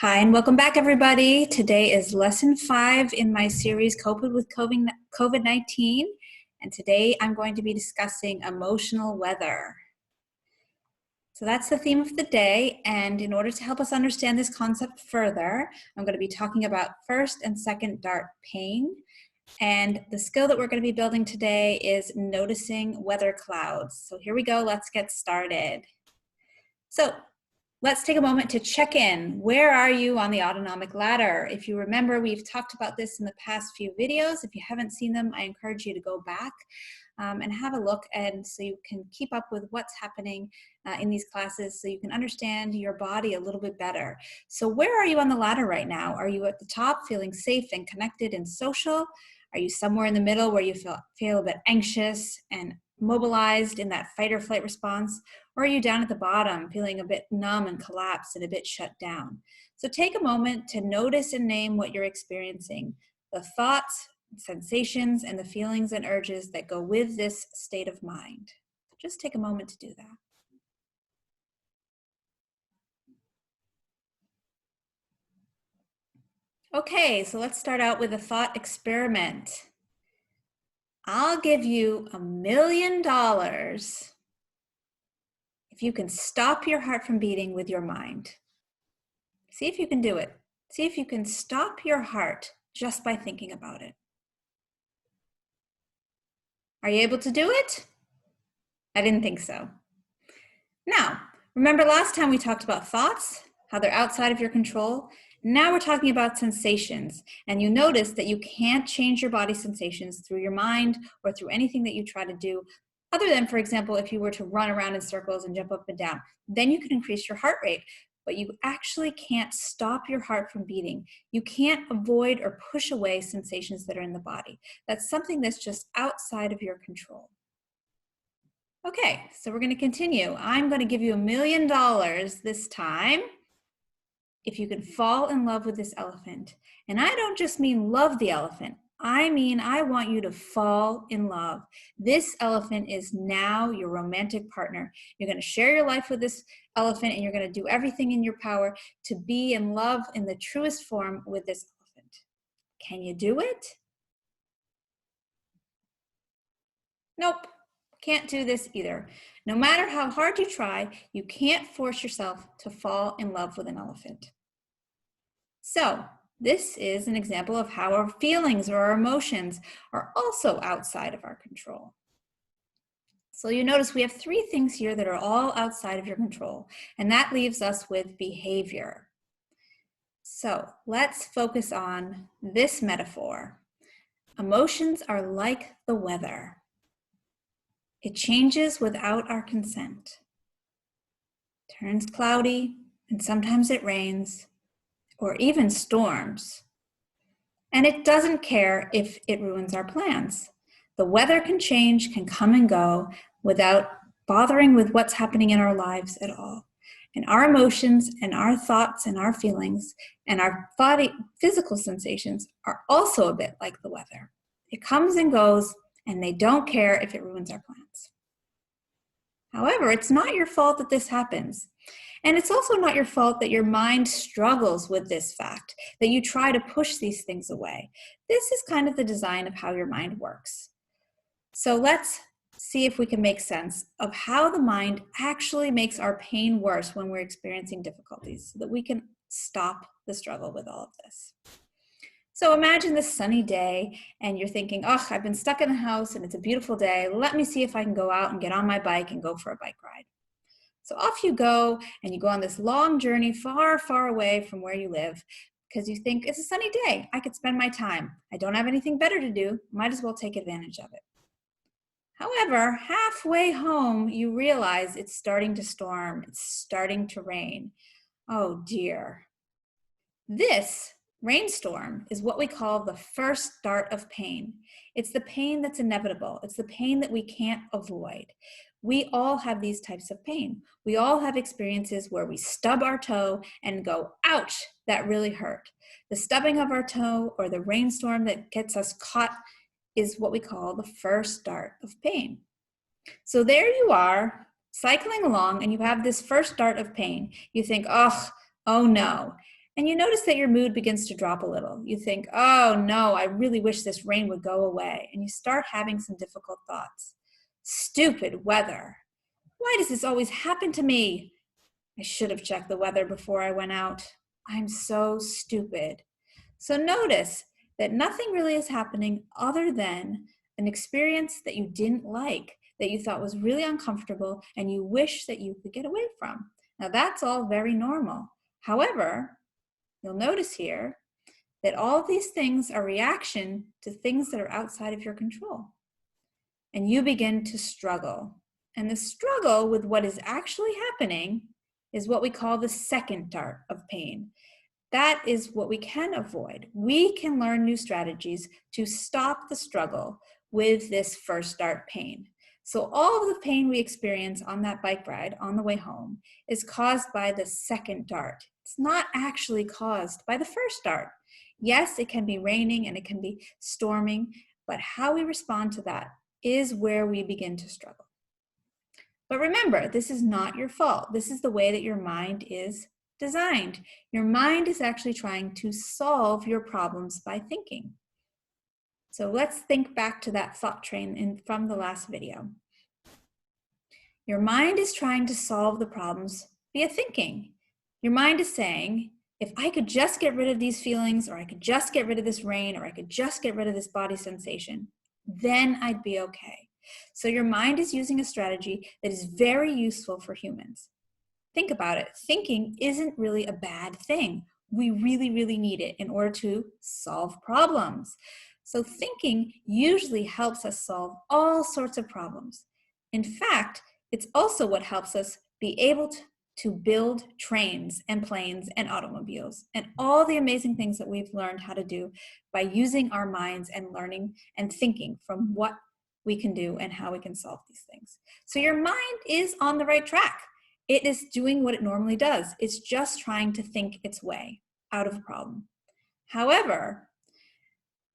Hi, and welcome back, everybody. Today is lesson 5 in my series, Coping with COVID-19. And today I'm going to be discussing emotional weather. So that's the theme of the day. And in order to help us understand this concept further, I'm going to be talking about first and second dart pain. And the skill that we're going to be building today is noticing weather clouds. So here we go. Let's get started. So let's take a moment to check in. Where are you on the autonomic ladder? If you remember, we've talked about this in the past few videos. If you haven't seen them, I encourage you to go back and have a look, and so you can keep up with what's happening in these classes, so you can understand your body a little bit better. So where are you on the ladder right now? Are you at the top, feeling safe and connected and social? Are you somewhere in the middle where you feel a bit anxious and mobilized in that fight or flight response? Or are you down at the bottom, feeling a bit numb and collapsed and a bit shut down? So take a moment to notice and name what you're experiencing, the thoughts, sensations, and the feelings and urges that go with this state of mind. Just take a moment to do that. Okay, so let's start out with a thought experiment. I'll give you $1 million if you can stop your heart from beating with your mind. See if you can do it. See if you can stop your heart just by thinking about it. Are you able to do it? I didn't think so. Now, remember last time we talked about thoughts, how they're outside of your control? Now we're talking about sensations, and you notice that you can't change your body sensations through your mind or through anything that you try to do, other than, for example, if you were to run around in circles and jump up and down. Then you can increase your heart rate, but you actually can't stop your heart from beating. You can't avoid or push away sensations that are in the body. That's something that's just outside of your control. Okay, so we're going to continue. I'm going to give you $1 million this time if you can fall in love with this elephant. And I don't just mean love the elephant. I mean, I want you to fall in love. This elephant is now your romantic partner. You're going to share your life with this elephant, and you're going to do everything in your power to be in love in the truest form with this elephant. Can you do it? Nope, can't do this either. No matter how hard you try, you can't force yourself to fall in love with an elephant. So, this is an example of how our feelings or our emotions are also outside of our control. So you notice we have 3 things here that are all outside of your control, and that leaves us with behavior. So let's focus on this metaphor. Emotions are like the weather. It changes without our consent. It turns cloudy, and sometimes it rains, or even storms. And it doesn't care if it ruins our plans. The weather can change, can come and go without bothering with what's happening in our lives at all. And our emotions and our thoughts and our feelings and our body physical sensations are also a bit like the weather. It comes and goes, and they don't care if it ruins our plans. However, it's not your fault that this happens. And it's also not your fault that your mind struggles with this fact, that you try to push these things away. This is kind of the design of how your mind works. So let's see if we can make sense of how the mind actually makes our pain worse when we're experiencing difficulties, so that we can stop the struggle with all of this. So imagine this sunny day, and you're thinking, oh, I've been stuck in the house and it's a beautiful day. Let me see if I can go out and get on my bike and go for a bike ride. So off you go, and you go on this long journey far, far away from where you live, because you think, it's a sunny day. I could spend my time. I don't have anything better to do. Might as well take advantage of it. However, halfway home, you realize it's starting to storm. It's starting to rain. Oh dear. This rainstorm is what we call the first dart of pain. It's the pain that's inevitable. It's the pain that we can't avoid. We all have these types of pain. We all have experiences where we stub our toe and go, ouch, that really hurt. The stubbing of our toe or the rainstorm that gets us caught is what we call the first dart of pain. So there you are, cycling along, and you have this first dart of pain. You think, oh no. And you notice that your mood begins to drop a little. You think, oh no, I really wish this rain would go away. And you start having some difficult thoughts. Stupid weather. Why does this always happen to me? I should have checked the weather before I went out. I'm so stupid. So notice that nothing really is happening other than an experience that you didn't like, that you thought was really uncomfortable and you wish that you could get away from. Now that's all very normal. However, you'll notice here that all of these things are reaction to things that are outside of your control. And you begin to struggle. And the struggle with what is actually happening is what we call the second dart of pain. That is what we can avoid. We can learn new strategies to stop the struggle with this first dart pain. So all of the pain we experience on that bike ride on the way home is caused by the second dart. It's not actually caused by the first dart. Yes, it can be raining and it can be storming, but how we respond to that is where we begin to struggle. But remember, this is not your fault. This is the way that your mind is designed. Your mind is actually trying to solve your problems by thinking. So let's think back to that thought train from the last video. Your mind is trying to solve the problems via thinking. Your mind is saying, if I could just get rid of these feelings, or I could just get rid of this rain, or I could just get rid of this body sensation, then I'd be okay. So your mind is using a strategy that is very useful for humans. Think about it. Thinking isn't really a bad thing. We really, really need it in order to solve problems. So thinking usually helps us solve all sorts of problems. In fact, it's also what helps us be able to build trains and planes and automobiles and all the amazing things that we've learned how to do by using our minds and learning and thinking from what we can do and how we can solve these things. So your mind is on the right track. It is doing what it normally does. It's just trying to think its way out of a problem. However,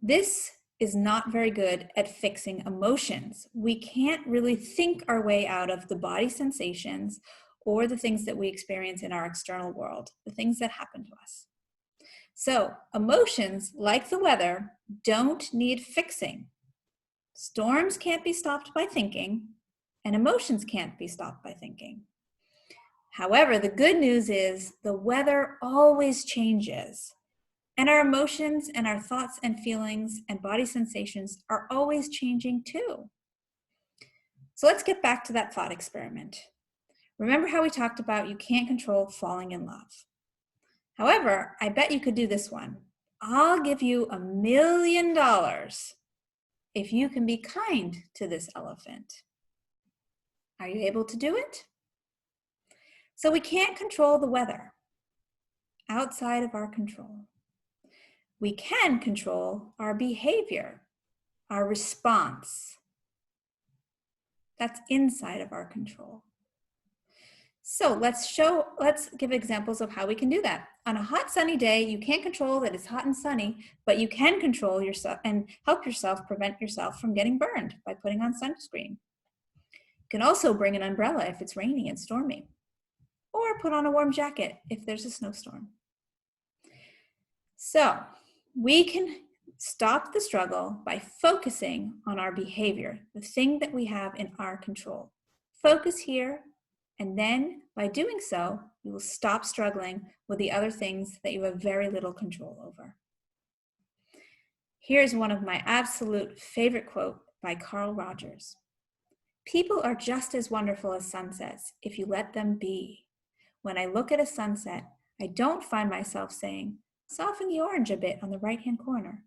this is not very good at fixing emotions. We can't really think our way out of the body sensations or the things that we experience in our external world, the things that happen to us. So emotions, like the weather, don't need fixing. Storms can't be stopped by thinking, and emotions can't be stopped by thinking. However, the good news is the weather always changes, and our emotions and our thoughts and feelings and body sensations are always changing too. So let's get back to that thought experiment. Remember how we talked about you can't control falling in love. However, I bet you could do this one. I'll give you $1 million if you can be kind to this elephant. Are you able to do it? So we can't control the weather outside of our control. We can control our behavior, our response. That's inside of our control. So let's give examples of how we can do that. On a hot sunny day, you can't control that it's hot and sunny, but you can control yourself and help yourself prevent yourself from getting burned by putting on sunscreen. You can also bring an umbrella if it's raining and stormy, or put on a warm jacket if there's a snowstorm. So we can stop the struggle by focusing on our behavior, the thing that we have in our control. Focus here, and then by doing so, you will stop struggling with the other things that you have very little control over. Here's one of my absolute favorite quotes by Carl Rogers. People are just as wonderful as sunsets if you let them be. When I look at a sunset, I don't find myself saying, soften the orange a bit on the right-hand corner.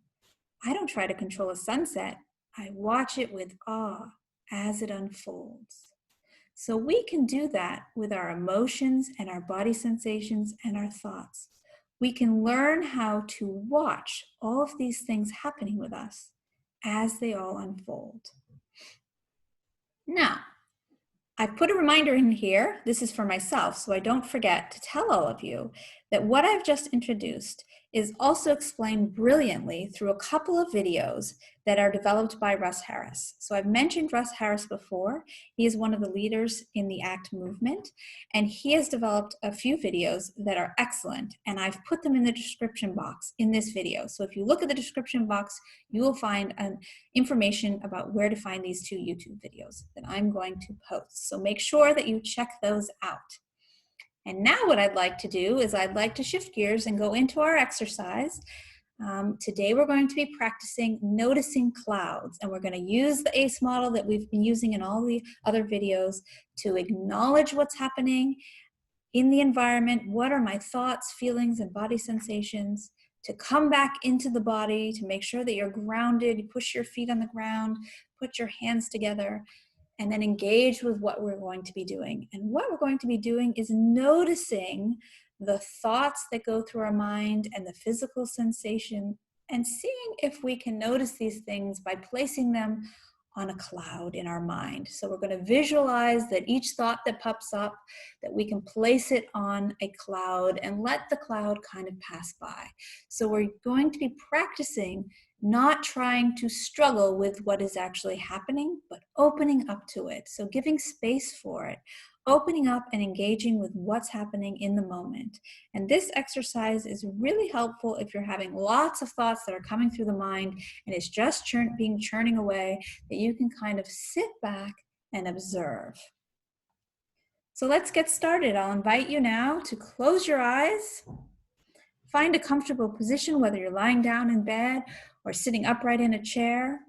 I don't try to control a sunset. I watch it with awe as it unfolds. So we can do that with our emotions and our body sensations and our thoughts. We can learn how to watch all of these things happening with us as they all unfold. Now, I've put a reminder in here, this is for myself, so I don't forget to tell all of you that what I've just introduced is also explained brilliantly through a couple of videos that are developed by Russ Harris. So I've mentioned Russ Harris before. He is one of the leaders in the ACT movement, and he has developed a few videos that are excellent, and I've put them in the description box in this video. So if you look at the description box, you will find information about where to find these 2 YouTube videos that I'm going to post. So make sure that you check those out. And now what I'd like to do is I'd like to shift gears and go into our exercise. Today we're going to be practicing noticing clouds, and we're going to use the ACE model that we've been using in all the other videos to acknowledge what's happening in the environment. What are my thoughts, feelings, and body sensations? To come back into the body, to make sure that you're grounded. You push your feet on the ground, put your hands together, and then engage with what we're going to be doing. And what we're going to be doing is noticing the thoughts that go through our mind and the physical sensation, and seeing if we can notice these things by placing them on a cloud in our mind. So we're going to visualize that each thought that pops up, that we can place it on a cloud and let the cloud kind of pass by. So we're going to be practicing not trying to struggle with what is actually happening, but opening up to it. So giving space for it, opening up and engaging with what's happening in the moment. And this exercise is really helpful if you're having lots of thoughts that are coming through the mind and it's just churning away, that you can kind of sit back and observe. So let's get started. I'll invite you now to close your eyes. Find a comfortable position, whether you're lying down in bed or sitting upright in a chair.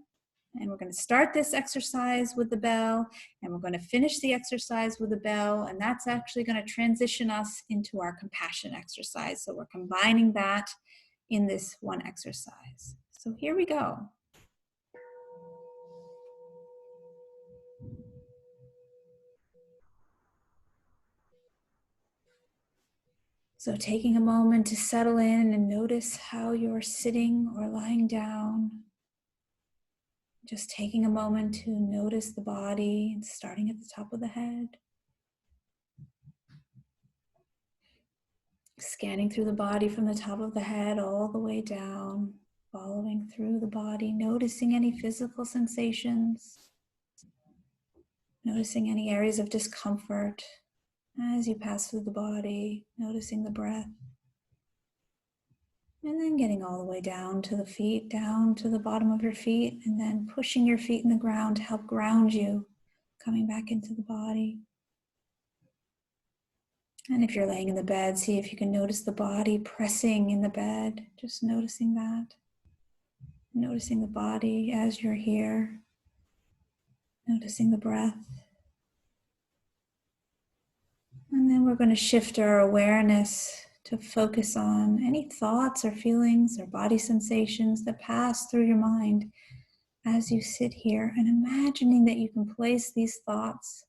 And we're going to start this exercise with the bell, and we're going to finish the exercise with the bell, and that's actually going to transition us into our compassion exercise. So we're combining that in this one exercise. So here we go. So taking a moment to settle in and notice how you're sitting or lying down. Just taking a moment to notice the body and starting at the top of the head. Scanning through the body from the top of the head all the way down, following through the body, noticing any physical sensations, noticing any areas of discomfort as you pass through the body, noticing the breath. And then getting all the way down to the feet, down to the bottom of your feet, and then pushing your feet in the ground to help ground you, coming back into the body. And if you're laying in the bed, see if you can notice the body pressing in the bed, just noticing that. Noticing the body as you're here, noticing the breath. And then we're going to shift our awareness to focus on any thoughts or feelings or body sensations that pass through your mind as you sit here, and imagining that you can place these thoughts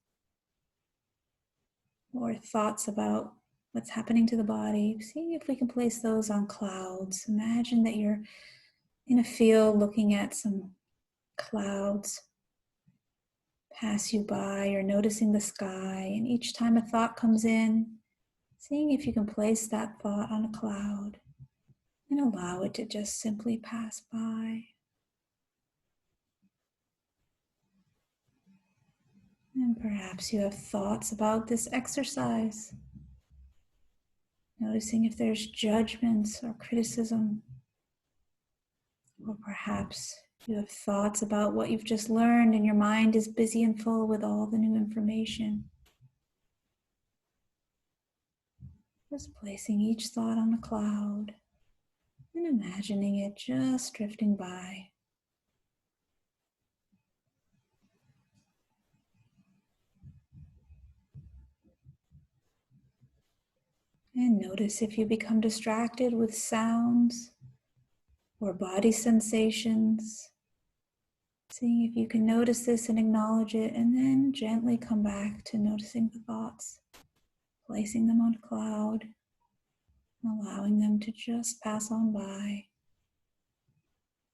or thoughts about what's happening to the body, seeing if we can place those on clouds. Imagine that you're in a field looking at some clouds pass you by, or noticing the sky, and each time a thought comes in, seeing if you can place that thought on a cloud and allow it to just simply pass by. And perhaps you have thoughts about this exercise, noticing if there's judgments or criticism, or perhaps you have thoughts about what you've just learned and your mind is busy and full with all the new information. Just placing each thought on a cloud and imagining it just drifting by. And notice if you become distracted with sounds or body sensations. Seeing if you can notice this and acknowledge it, and then gently come back to noticing the thoughts, placing them on a cloud, allowing them to just pass on by.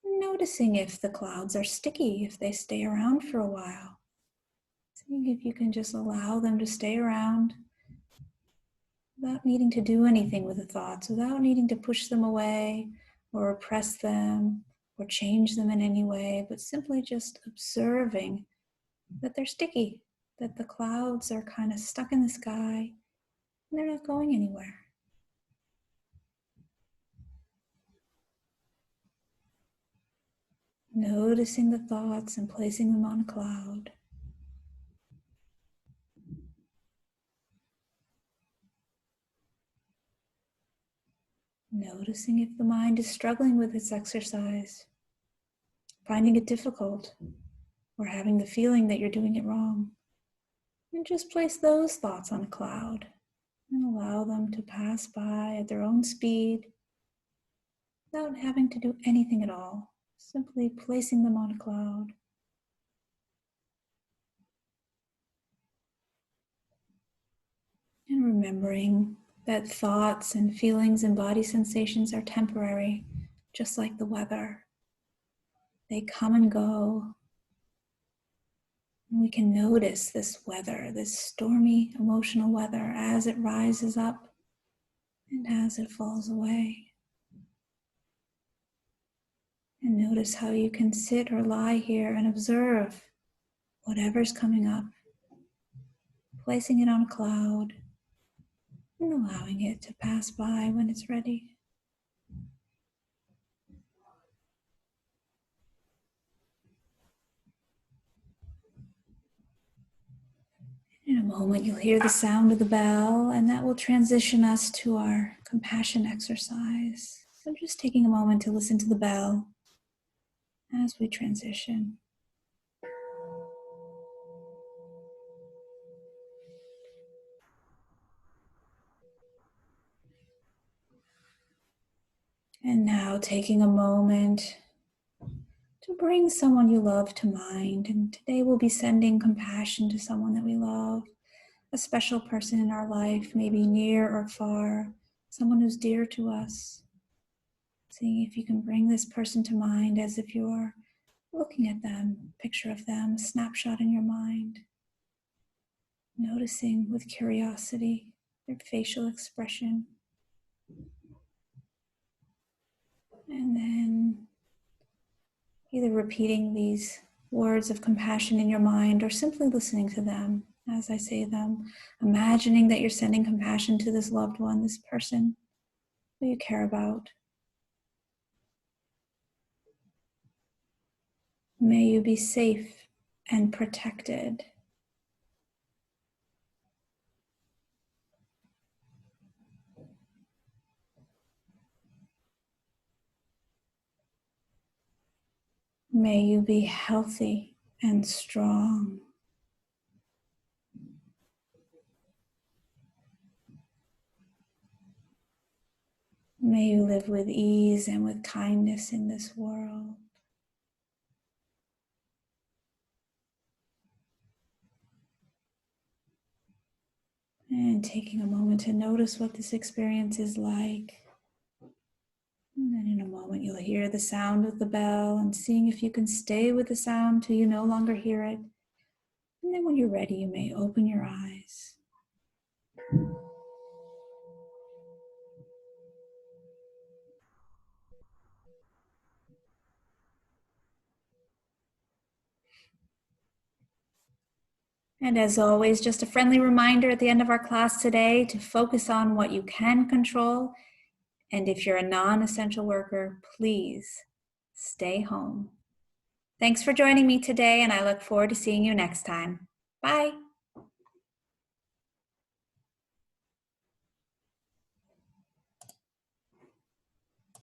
Noticing if the clouds are sticky, if they stay around for a while. Seeing if you can just allow them to stay around without needing to do anything with the thoughts, without needing to push them away or oppress them or change them in any way, but simply just observing that they're sticky, that the clouds are kind of stuck in the sky and they're not going anywhere. Noticing the thoughts and placing them on a cloud. Noticing if the mind is struggling with its exercise, finding it difficult, or having the feeling that you're doing it wrong. And just place those thoughts on a cloud and allow them to pass by at their own speed without having to do anything at all, simply placing them on a cloud. And remembering that thoughts and feelings and body sensations are temporary, just like the weather. They come and go. And we can notice this weather, this stormy emotional weather, as it rises up and as it falls away. And notice how you can sit or lie here and observe whatever's coming up, placing it on a cloud and allowing it to pass by when it's ready. In a moment, you'll hear the sound of the bell, and that will transition us to our compassion exercise. So just taking a moment to listen to the bell as we transition. And now taking a moment to bring someone you love to mind. And today we'll be sending compassion to someone that we love, a special person in our life, maybe near or far, someone who's dear to us. Seeing if you can bring this person to mind as if you're looking at them, picture of them, a snapshot in your mind. Noticing with curiosity their facial expression. And then either repeating these words of compassion in your mind or simply listening to them as I say them, imagining that you're sending compassion to this loved one, this person who you care about. May you be safe and protected. May you be healthy and strong. May you live with ease and with kindness in this world. And taking a moment to notice what this experience is like. And then in a moment, you'll hear the sound of the bell and seeing if you can stay with the sound till you no longer hear it. And then when you're ready, you may open your eyes. And as always, just a friendly reminder at the end of our class today to focus on what you can control. And if you're a non-essential worker, please stay home. Thanks for joining me today, and I look forward to seeing you next time. Bye.